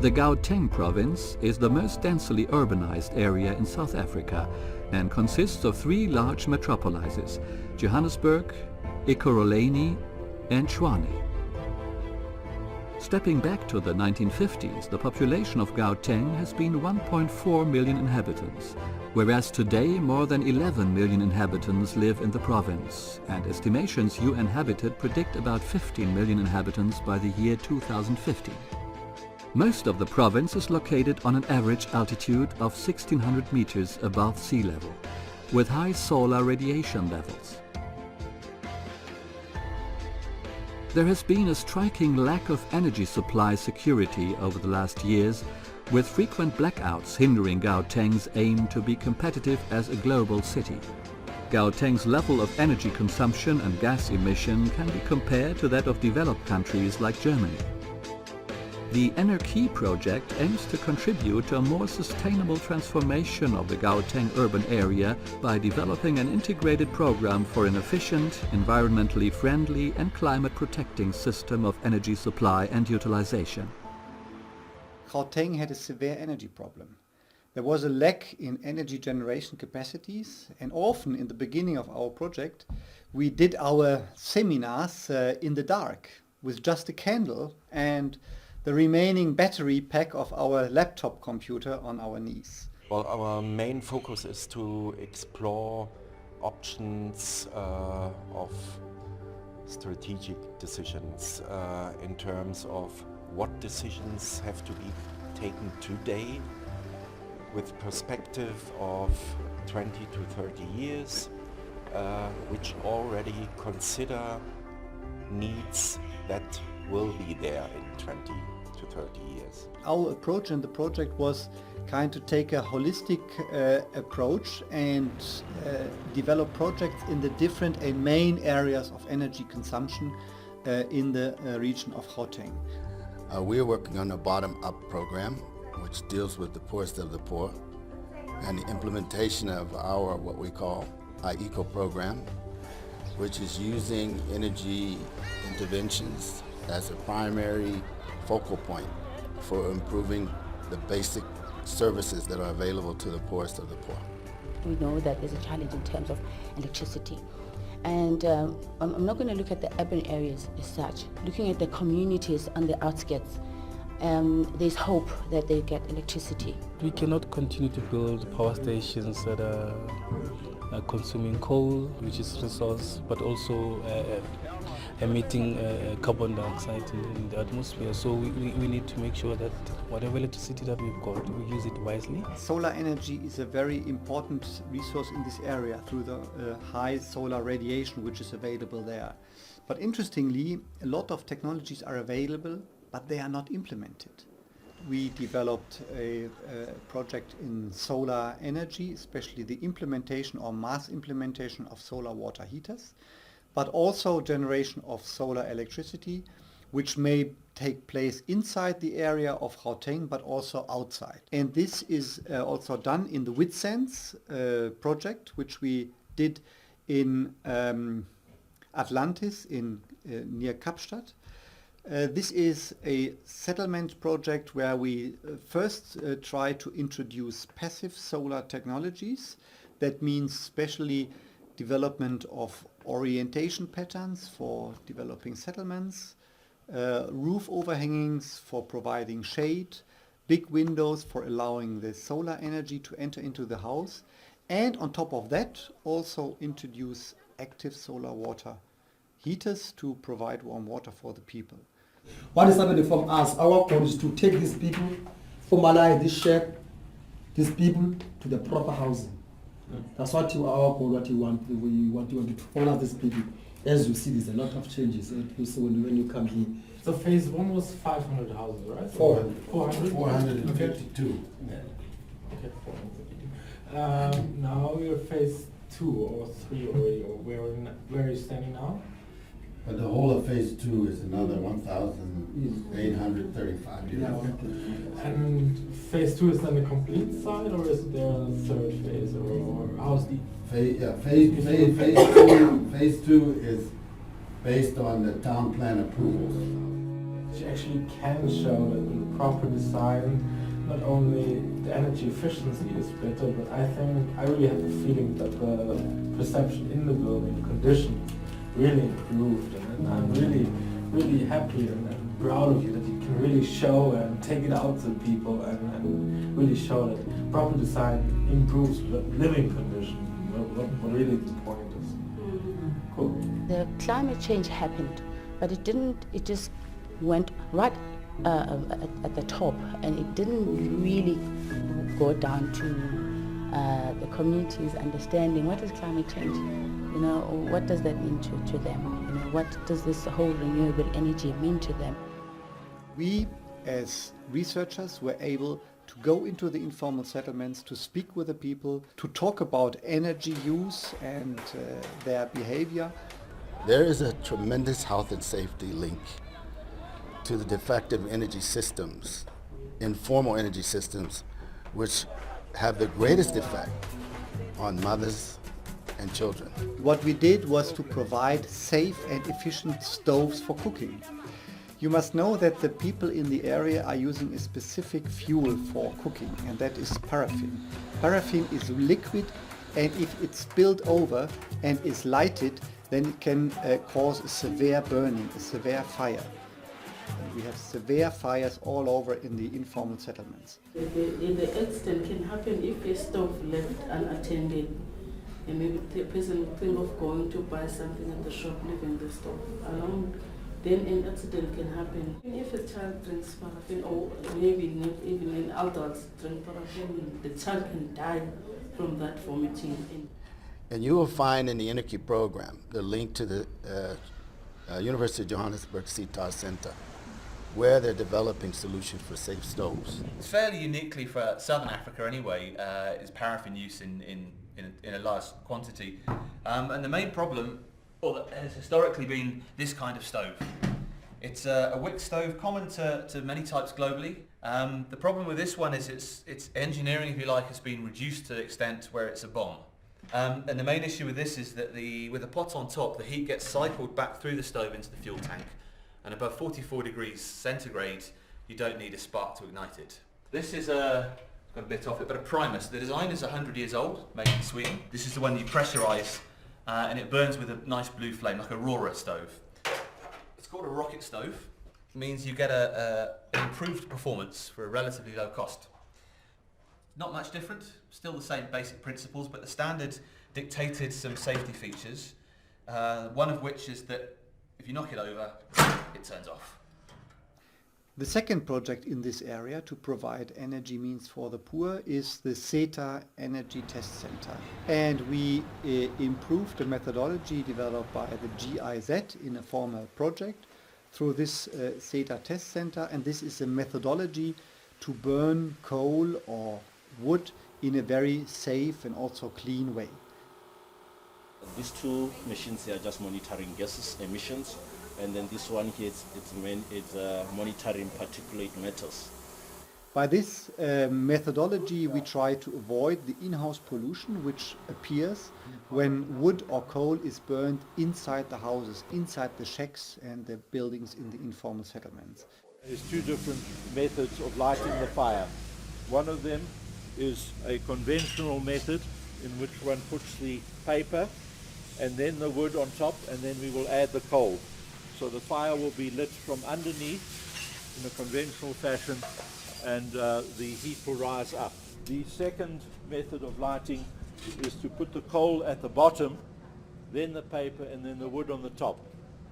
The Gauteng province is the most densely urbanized area in South Africa and consists of three large metropolises, Johannesburg, Ekurhuleni and Tshwane. Stepping back to the 1950s, the population of Gauteng has been 1.4 million inhabitants, whereas today more than 11 million inhabitants live in the province, and estimations UN Habitat predict about 15 million inhabitants by the year 2050. Most of the province is located on an average altitude of 1600 meters above sea level, with high solar radiation levels. There has been a striking lack of energy supply security over the last years, with frequent blackouts hindering Gauteng's aim to be competitive as a global city. Gauteng's level of energy consumption and gas emission can be compared to that of developed countries like Germany. The Energie project aims to contribute to a more sustainable transformation of the Gauteng urban area by developing an integrated program for an efficient, environmentally friendly and climate-protecting system of energy supply and utilization. Gauteng had a severe energy problem. There was a lack in energy generation capacities, and often in the beginning of our project we did our seminars in the dark with just a candle and the remaining battery pack of our laptop computer on our knees. Well, our main focus is to explore options of strategic decisions in terms of what decisions have to be taken today with perspective of 20 to 30 years, which already consider needs that will be there in 20 to 30 years. Our approach in the project was kind to take a holistic approach and develop projects in the different and main areas of energy consumption in the region of Gauteng. We are working on a bottom-up program which deals with the poorest of the poor and the implementation of our what we call our eco program, which is using energy interventions as a primary focal point for improving the basic services that are available to the poorest of the poor. We know that there's a challenge in terms of electricity. And I'm not going to look at the urban areas as such. Looking at the communities on the outskirts, there's hope that they get electricity. We cannot continue to build power stations that are consuming coal, which is resource, but also emitting carbon dioxide in the atmosphere. So we need to make sure that whatever electricity that we've got, we use it wisely. Solar energy is a very important resource in this area through the high solar radiation which is available there. But interestingly, a lot of technologies are available, but they are not implemented. We developed a project in solar energy, especially the implementation or mass implementation of solar water heaters, but also generation of solar electricity, which may take place inside the area of Gauteng, but also outside. And this is also done in the Witsense project, which we did in Atlantis near Kapstadt. This is a settlement project where we first try to introduce passive solar technologies. That means especially development of orientation patterns for developing settlements, roof overhangings for providing shade, big windows for allowing the solar energy to enter into the house, and on top of that also introduce active solar water heaters to provide warm water for the people. What is happening from us, our goal is to take these people, formalize this shack, these people to the proper housing. That's what our goal, what we want to formalize these people. As you see, there's a lot of changes when you come here. So phase one was 500 houses, right? 400. 452. Yeah. Okay, 452. Now we're phase 2 or 3 already, or where are you standing now? But the whole of phase 2 is another 1,835 units. And phase 2 is then the complete site, or is there a third phase, or how's the? Phase 2 is based on the town plan approvals. She actually can show that with proper design, not only the energy efficiency is better, but I really have the feeling that the perception in the building, the condition, really improved, and I'm really happy and proud of you that you can really show and take it out to people and really show that proper design improves the living condition, what really the point is. Cool. The climate change happened, but it just went right at the top, and it didn't really go down to the community's understanding. What is climate change? You know, what does that mean to them? You know, what does this whole renewable energy mean to them? We, as researchers, were able to go into the informal settlements, to speak with the people, to talk about energy use and their behavior. There is a tremendous health and safety link to the defective energy systems, informal energy systems, which have the greatest effect on mothers and children. What we did was to provide safe and efficient stoves for cooking. You must know that the people in the area are using a specific fuel for cooking, and that is paraffin. Paraffin is liquid, and if it's spilled over and is lighted, then it can cause a severe burning, a severe fire. And we have severe fires all over in the informal settlements. The accident can happen if a stove left unattended, and maybe the person think of going to buy something at the shop, leaving the stove alone. Then an accident can happen. If a child drinks paraffin, or maybe not even an adult drink paraffin, the child can die from that vomiting. And you will find in the Energy program the link to the University of Johannesburg CETA Center, where they're developing solutions for safe stoves. It's fairly uniquely for Southern Africa anyway, is paraffin use in a large quantity. And the main problem has historically been this kind of stove. It's a wick stove, common to many types globally. The problem with this one is its engineering, if you like, has been reduced to the extent where it's a bomb. And the main issue with this is that with the pot on top, the heat gets cycled back through the stove into the fuel tank, and above 44 degrees centigrade, you don't need a spark to ignite it. This is got a bit off it, but a Primus. The design is 100 years old, made in Sweden. This is the one you pressurise, and it burns with a nice blue flame, like a Aurora stove. It's called a rocket stove. It means you get an improved performance for a relatively low cost. Not much different, still the same basic principles, but the standard dictated some safety features, one of which is that if you knock it over, it turns off. The second project in this area to provide energy means for the poor is the CETA Energy Test Center. And we improved the methodology developed by the GIZ in a formal project through this CETA Test Center, and this is a methodology to burn coal or wood in a very safe and also clean way. These two machines are just monitoring gases emissions, and then this one here it's monitoring particulate matters. By this methodology we try to avoid the in-house pollution which appears when wood or coal is burned inside the houses, inside the shacks and the buildings in the informal settlements. There's two different methods of lighting the fire. One of them is a conventional method in which one puts the paper and then the wood on top, and then we will add the coal. So the fire will be lit from underneath in a conventional fashion, and the heat will rise up. The second method of lighting is to put the coal at the bottom, then the paper, and then the wood on the top.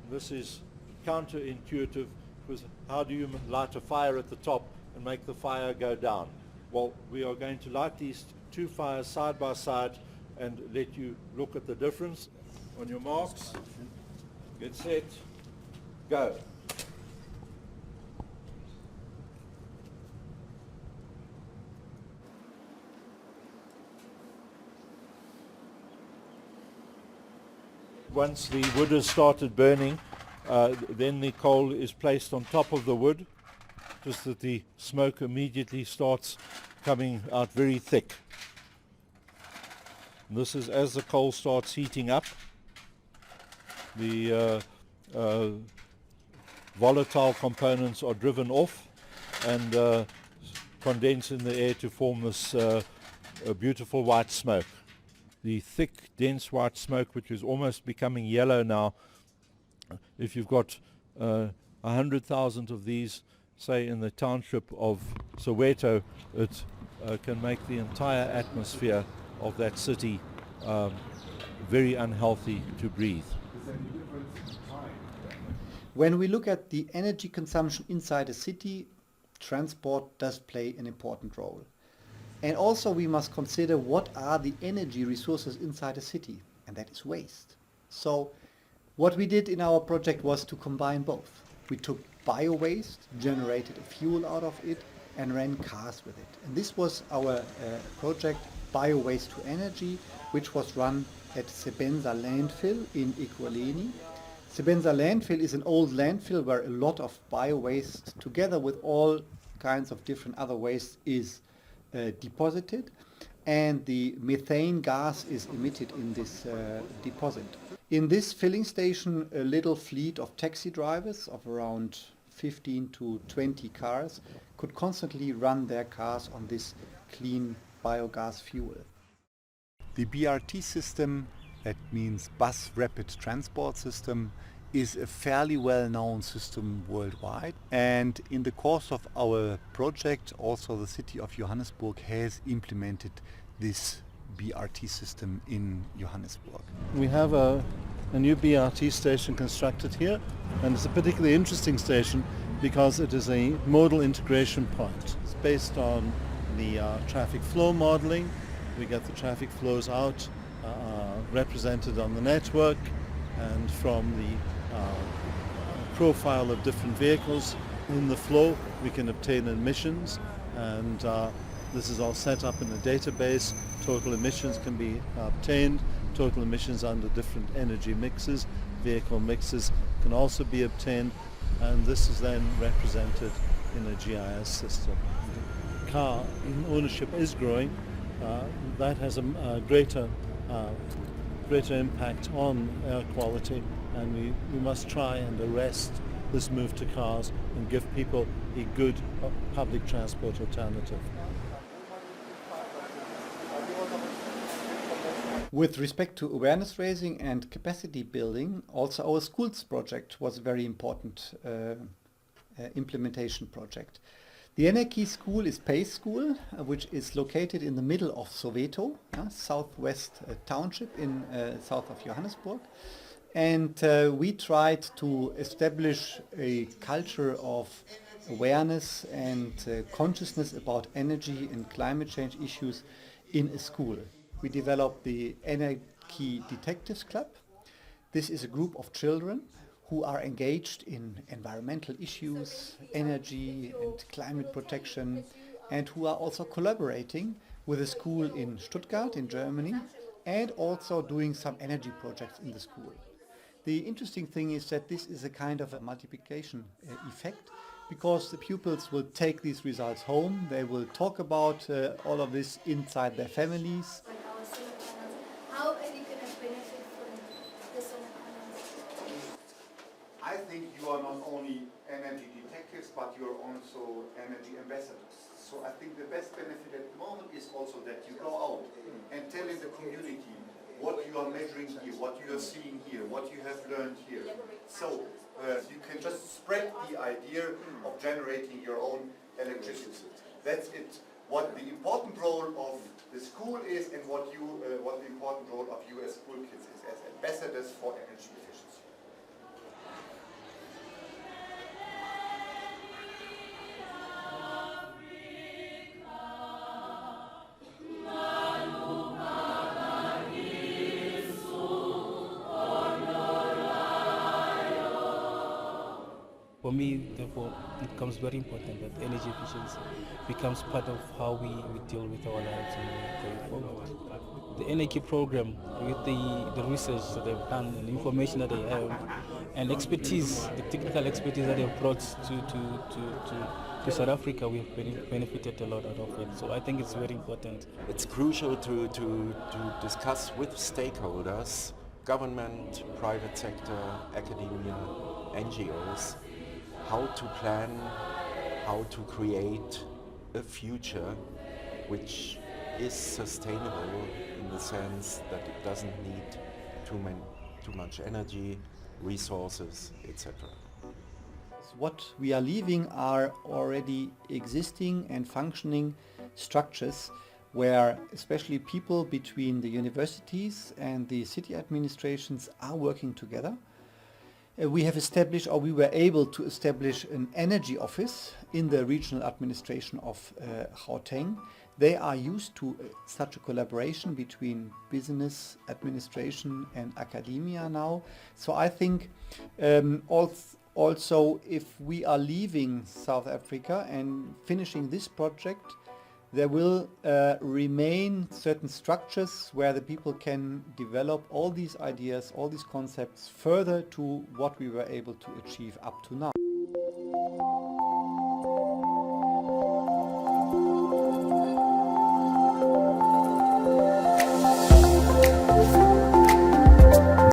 This is counterintuitive, because how do you light a fire at the top and make the fire go down? Well, we are going to light these two fires side by side and let you look at the difference. On your marks, get set, go. Once the wood has started burning, then the coal is placed on top of the wood, just that the smoke immediately starts coming out very thick. And this is as the coal starts heating up. The volatile components are driven off and condense in the air to form this beautiful white smoke. The thick, dense white smoke, which is almost becoming yellow now, if you've got 100,000 of these, say in the township of Soweto, it can make the entire atmosphere of that city very unhealthy to breathe. When we look at the energy consumption inside a city, transport does play an important role. And also we must consider what are the energy resources inside a city, and that is waste. So what we did in our project was to combine both. We took bio-waste, generated a fuel out of it, and ran cars with it. And this was our project, Bio-Waste to Energy, which was run at Sebenza landfill in Ekurhuleni. Sebenza landfill is an old landfill where a lot of bio-waste, together with all kinds of different other waste, is deposited, and the methane gas is emitted in this deposit. In this filling station, a little fleet of taxi drivers of around 15 to 20 cars could constantly run their cars on this clean biogas fuel. The BRT system, that means Bus Rapid Transport System, is a fairly well-known system worldwide, and in the course of our project also the city of Johannesburg has implemented this BRT system in Johannesburg. We have a new BRT station constructed here, and it's a particularly interesting station because it is a modal integration point. It's based on the traffic flow modeling. We get the traffic flows out represented on the network, and from the profile of different vehicles in the flow we can obtain emissions, and this is all set up in a database. Total emissions can be obtained, total emissions under different energy mixes, vehicle mixes can also be obtained, and this is then represented in a GIS system. Car ownership is growing. That has a greater impact on air quality, and we must try and arrest this move to cars and give people a good public transport alternative. With respect to awareness raising and capacity building, also our schools project was a very important implementation project. The Energy School is Pace School, which is located in the middle of Soweto, southwest township in south of Johannesburg. And we tried to establish a culture of awareness and consciousness about energy and climate change issues in a school. We developed the Energy Detectives Club. This is a group of children who are engaged in environmental issues, energy and climate protection, and who are also collaborating with a school in Stuttgart in Germany, and also doing some energy projects in the school. The interesting thing is that this is a kind of a multiplication effect, because the pupils will take these results home, they will talk about all of this inside their families. How are you going to benefit from the solar panels? I think you are not only energy detectives, but you're also energy ambassadors. So I think the best benefit at the moment is also that you go out and tell in the community what you are measuring here, what you are seeing here, what you have learned here. So you can just spread the idea of generating your own electricity. That's it. What the important role of the school is, and what the important role of you as school kids is as ambassadors for energy efficiency. For me, therefore, it becomes very important that energy efficiency becomes part of how we deal with our lives and going forward. The energy program, with the research that they've done and the information that they have and expertise, the technical expertise that they've brought to South Africa, we've benefited a lot out of it. So I think it's very important. It's crucial to discuss with stakeholders, government, private sector, academia, NGOs, how to plan, how to create a future which is sustainable in the sense that it doesn't need too much energy, resources, etc. What we are leaving are already existing and functioning structures where especially people between the universities and the city administrations are working together. We have established, or we were able to establish, an energy office in the regional administration of Gauteng. They are used to such a collaboration between business, administration and academia now. So I think also if we are leaving South Africa and finishing this project, there will remain certain structures where the people can develop all these ideas, all these concepts further to what we were able to achieve up to now.